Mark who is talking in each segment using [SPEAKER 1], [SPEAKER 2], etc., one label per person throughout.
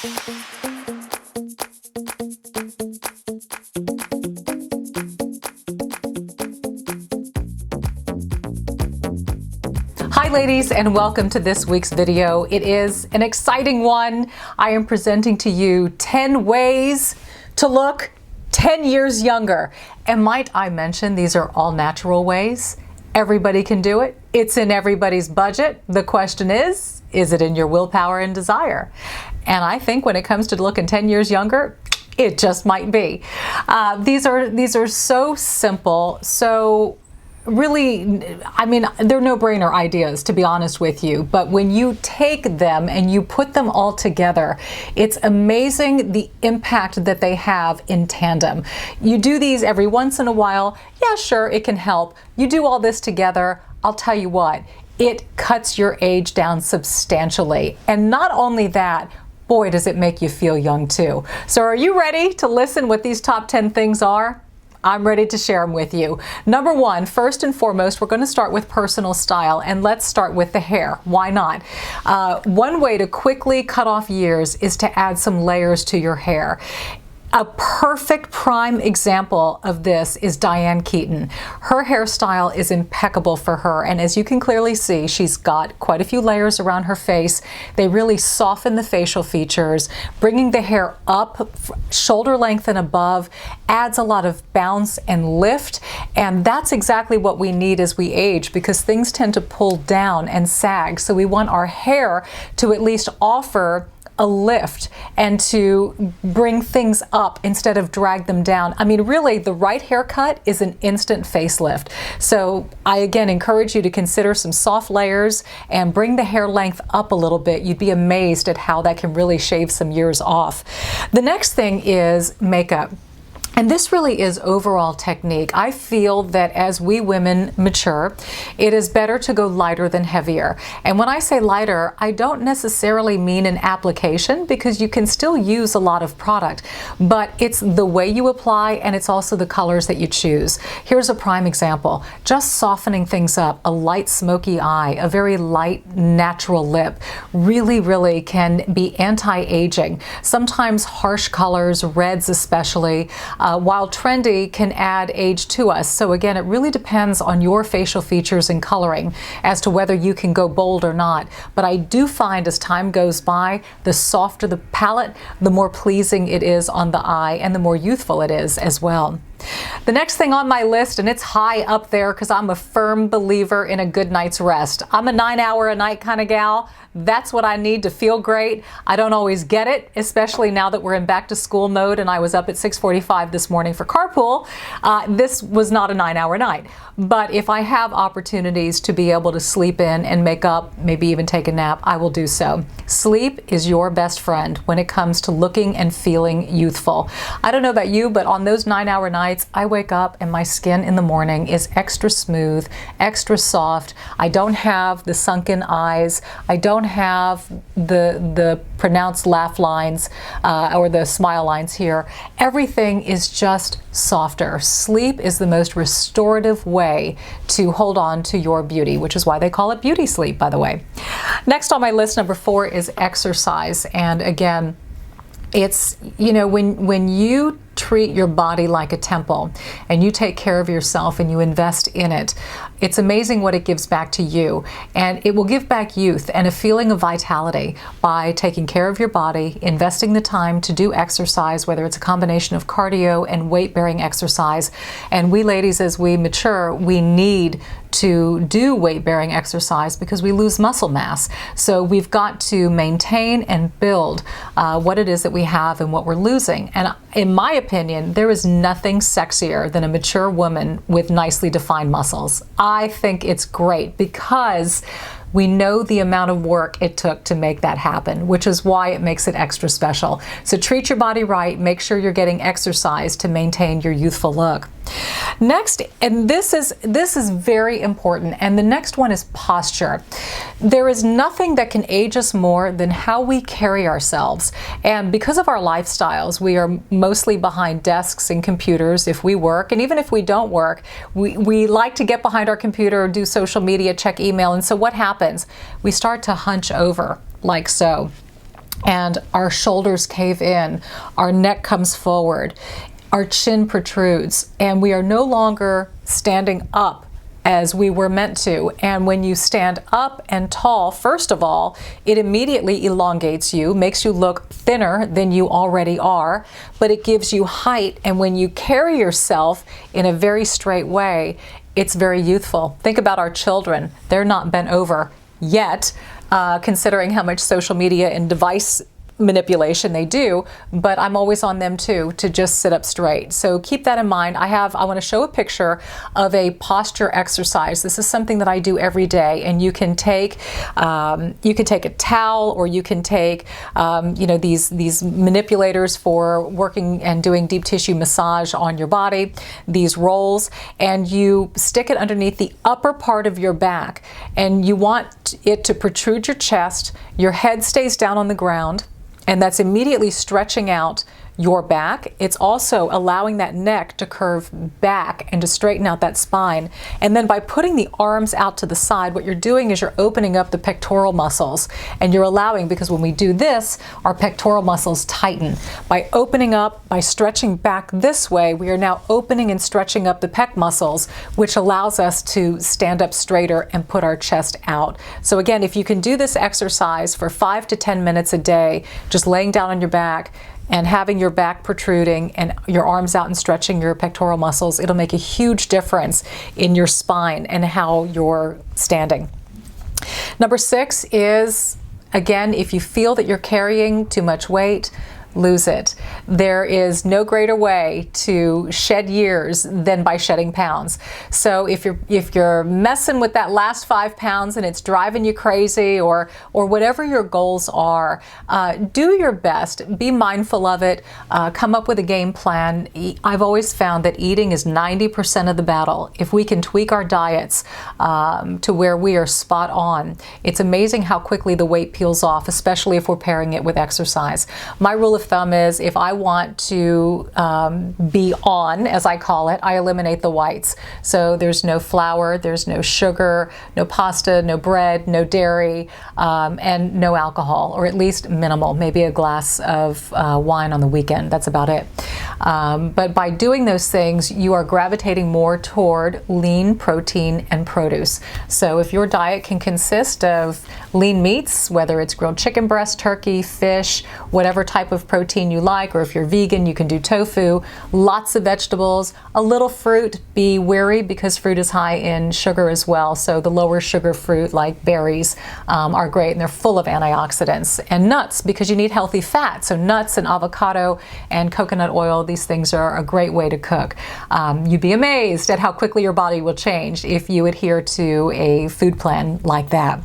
[SPEAKER 1] Hi ladies, and welcome to this week's video. It is an exciting one. I am presenting to you 10 ways to look 10 years younger. And might I mention, these are all natural ways. Everybody can do it. It's in everybody's budget. The question is it in your willpower and desire? And I think when it comes to looking 10 years younger, it just might be. These are so simple, so really, I mean, they're no-brainer ideas, to be honest with you, but when you take them and you put them all together, it's amazing the impact that they have in tandem. You do these every once in a while, yeah, sure, it can help. You do all this together, I'll tell you what, it cuts your age down substantially. And not only that, boy, does it make you feel young too. So are you ready to listen what these top 10 things are? I'm ready to share them with you. Number one, first and foremost, we're going to start with personal style, and let's start with the hair. Why not? One way to quickly cut off years is to add some layers to your hair. A perfect prime example of this is Diane Keaton. Her hairstyle is impeccable for her, and as you can clearly see, she's got quite a few layers around her face. They really soften the facial features, bringing the hair up shoulder length and above, adds a lot of bounce and lift, and that's exactly what we need as we age, because things tend to pull down and sag, so we want our hair to at least offer a lift and to bring things up instead of drag them down. I mean, really, the right haircut is an instant facelift. So I again encourage you to consider some soft layers and bring the hair length up a little bit. You'd be amazed at how that can really shave some years off. The next thing is makeup. And this really is overall technique. I feel that as we women mature, it is better to go lighter than heavier. And when I say lighter, I don't necessarily mean an application, because you can still use a lot of product, but it's the way you apply, and it's also the colors that you choose. Here's a prime example. Just softening things up, a light smoky eye, a very light natural lip, really can be anti-aging. Sometimes harsh colors, reds especially, while trendy, can add age to us. So again, it really depends on your facial features and coloring as to whether you can go bold or not. But I do find as time goes by, the softer the palette, the more pleasing it is on the eye, and the more youthful it is as well. The next thing on my list, and it's high up there because I'm a firm believer in a good night's rest. I'm a 9-hour-a-night kind of gal. That's what I need to feel great. I don't always get it, especially now that we're in back to school mode, and I was up at 6:45 this morning for carpool. This was not a 9-hour night. But if I have opportunities to be able to sleep in and make up, maybe even take a nap, I will do so. Sleep is your best friend when it comes to looking and feeling youthful. I don't know about you, but on those 9-hour nights, I wake up and my skin in the morning is extra smooth, extra soft. I don't have the sunken eyes. I don't have the pronounced laugh lines or the smile lines here. Everything is just softer. Sleep is the most restorative way to hold on to your beauty, which is why they call it beauty sleep, by the way. Next on my list, number 4, is exercise. And again, it's, you know, when you treat your body like a temple and you take care of yourself and you invest in it, it's amazing what it gives back to you. And it will give back youth and a feeling of vitality by taking care of your body, investing the time to do exercise, whether it's a combination of cardio and weight-bearing exercise. And we ladies, as we mature, we need to do weight-bearing exercise because we lose muscle mass. So we've got to maintain and build what it is that we have and what we're losing. And in my opinion, there is nothing sexier than a mature woman with nicely defined muscles. I think it's great because we know the amount of work it took to make that happen, which is why it makes it extra special. So treat your body right, make sure you're getting exercise to maintain your youthful look. Next, and this is very important, and the next one is posture. There is nothing that can age us more than how we carry ourselves. And because of our lifestyles, we are mostly behind desks and computers if we work, and even if we don't work, we like to get behind our computer, do social media, check email, and so what happens? We start to hunch over like so. and our shoulders cave in, our neck comes forward, our chin protrudes, and we are no longer standing up as we were meant to. And when you stand up and tall, first of all, it immediately elongates you, makes you look thinner than you already are, but it gives you height. And when you carry yourself in a very straight way, it's very youthful. Think about our children. They're not bent over yet, considering how much social media and device manipulation they do, but I'm always on them too to just sit up straight. So keep that in mind. I want to show a picture of a posture exercise. This is something that I do every day, and you can take a towel, or you can take these manipulators for working and doing deep tissue massage on your body, these rolls, and you stick it underneath the upper part of your back, and you want it to protrude your chest. Your head stays down on the ground, and that's immediately stretching out your back. It's also allowing that neck to curve back and to straighten out that spine. And then by putting the arms out to the side, what you're doing is you're opening up the pectoral muscles, and you're allowing, because when we do this, our pectoral muscles tighten. By opening up, by stretching back this way, we are now opening and stretching up the pec muscles, which allows us to stand up straighter and put our chest out. So again, if you can do this exercise for 5 to 10 minutes a day, just laying down on your back and having your back protruding and your arms out and stretching your pectoral muscles, it'll make a huge difference in your spine and how you're standing. Number 6 is, again, if you feel that you're carrying too much weight, lose it. There is no greater way to shed years than by shedding pounds. So if you're messing with that last 5 pounds and it's driving you crazy, or whatever your goals are, do your best. Be mindful of it. Come up with a game plan. I've always found that eating is 90% of the battle. If we can tweak our diets to where we are spot on, it's amazing how quickly the weight peels off, especially if we're pairing it with exercise. My rule of thumb is, if I want to be on, as I call it, I eliminate the whites. So there's no flour, there's no sugar, no pasta, no bread, no dairy, and no alcohol, or at least minimal, maybe a glass of wine on the weekend. That's about it. But by doing those things, you are gravitating more toward lean protein and produce. So if your diet can consist of lean meats, whether it's grilled chicken breast, turkey, fish, whatever type of protein you like, or if you're vegan, you can do tofu, lots of vegetables, a little fruit. Be wary because fruit is high in sugar as well. So the lower sugar fruit like berries are great, and they're full of antioxidants. And nuts, because you need healthy fat. So nuts and avocado and coconut oil, these things are a great way to cook. You'd be amazed at how quickly your body will change if you adhere to a food plan like that.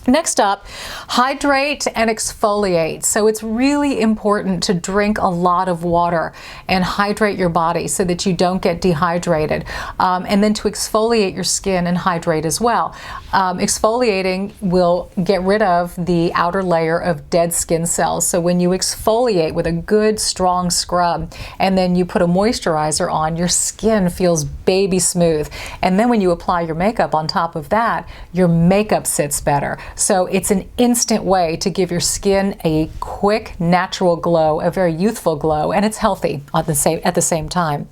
[SPEAKER 1] Next up, hydrate and exfoliate. So it's really important to drink a lot of water and hydrate your body so that you don't get dehydrated. And then to exfoliate your skin and hydrate as well. Exfoliating will get rid of the outer layer of dead skin cells. So when you exfoliate with a good strong scrub and then you put a moisturizer on, your skin feels baby smooth. And then when you apply your makeup on top of that, your makeup sits better. So it's an instant way to give your skin a quick, natural glow, a very youthful glow, and it's healthy at the same time.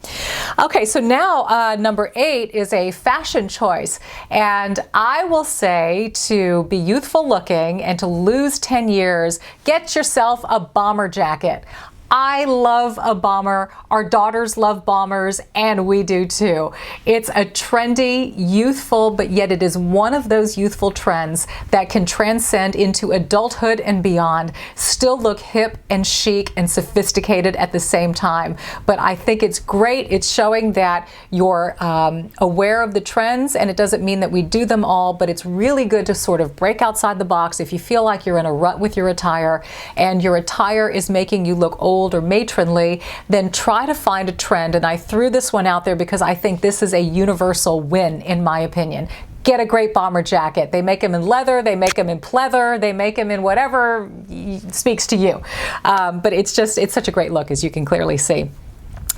[SPEAKER 1] Okay, so now number 8 is a fashion choice, and I will say, to be youthful looking and to lose 10 years, get yourself a bomber jacket. I love a bomber. Our daughters love bombers, and we do too. It's a trendy, youthful, but yet it is one of those youthful trends that can transcend into adulthood and beyond, still look hip and chic and sophisticated at the same time. But I think it's great. It's showing that you're aware of the trends, and it doesn't mean that we do them all, but it's really good to sort of break outside the box if you feel like you're in a rut with your attire and your attire is making you look old or matronly. Then try to find a trend. And I threw this one out there because I think this is a universal win, in my opinion. Get a great bomber jacket. They make them in leather, they make them in pleather, they make them in whatever speaks to you. But it's such a great look, as you can clearly see.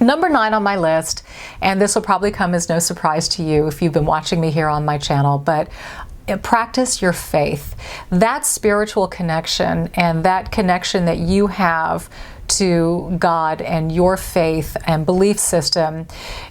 [SPEAKER 1] Number 9 on my list, and this will probably come as no surprise to you if you've been watching me here on my channel, but practice your faith. That spiritual connection and that connection that you have to God and your faith and belief system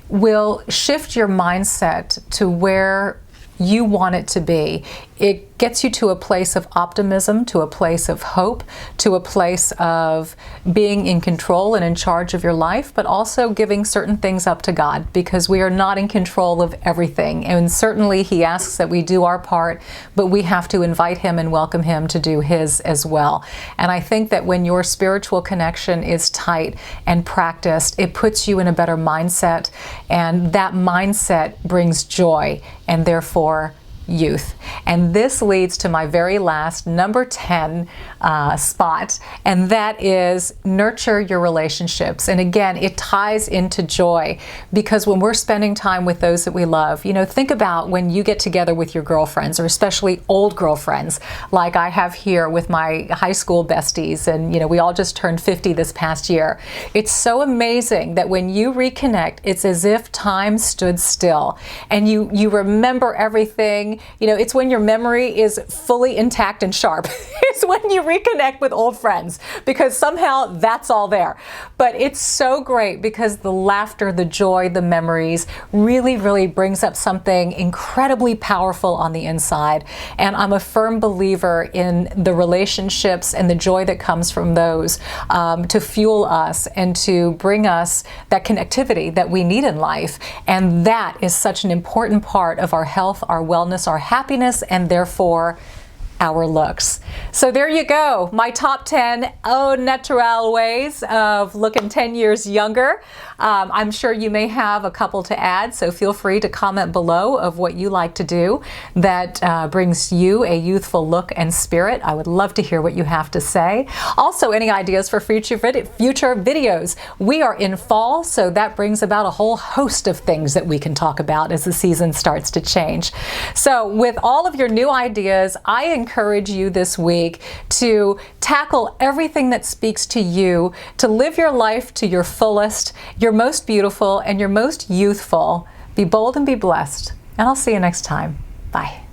[SPEAKER 1] will shift your mindset to where you want it to be. It gets you to a place of optimism, to a place of hope, to a place of being in control and in charge of your life, but also giving certain things up to God, because we are not in control of everything. And certainly He asks that we do our part, but we have to invite Him and welcome Him to do His as well. And I think that when your spiritual connection is tight and practiced, it puts you in a better mindset, and that mindset brings joy and therefore youth. And this leads to my very last, number 10 spot, and that is nurture your relationships. And again, it ties into joy, because when we're spending time with those that we love, you know, think about when you get together with your girlfriends, or especially old girlfriends, like I have here with my high school besties, and you know, we all just turned 50 this past year. It's so amazing that when you reconnect, it's as if time stood still, and you remember everything. You know, it's when your memory is fully intact and sharp. It's when you reconnect with old friends, because somehow that's all there. But it's so great because the laughter, the joy, the memories really, really brings up something incredibly powerful on the inside. And I'm a firm believer in the relationships and the joy that comes from those to fuel us and to bring us that connectivity that we need in life. And that is such an important part of our health, our wellness, our happiness, and therefore our looks. So there you go, my top 10 au naturel ways of looking 10 years younger. I'm sure you may have a couple to add, so feel free to comment below of what you like to do that brings you a youthful look and spirit. I would love to hear what you have to say. Also, any ideas for future videos. We are in fall, so that brings about a whole host of things that we can talk about as the season starts to change. So with all of your new ideas, I encourage you this week to tackle everything that speaks to you, to live your life to your fullest, your most beautiful, and your most youthful. Be bold and be blessed. And I'll see you next time. Bye.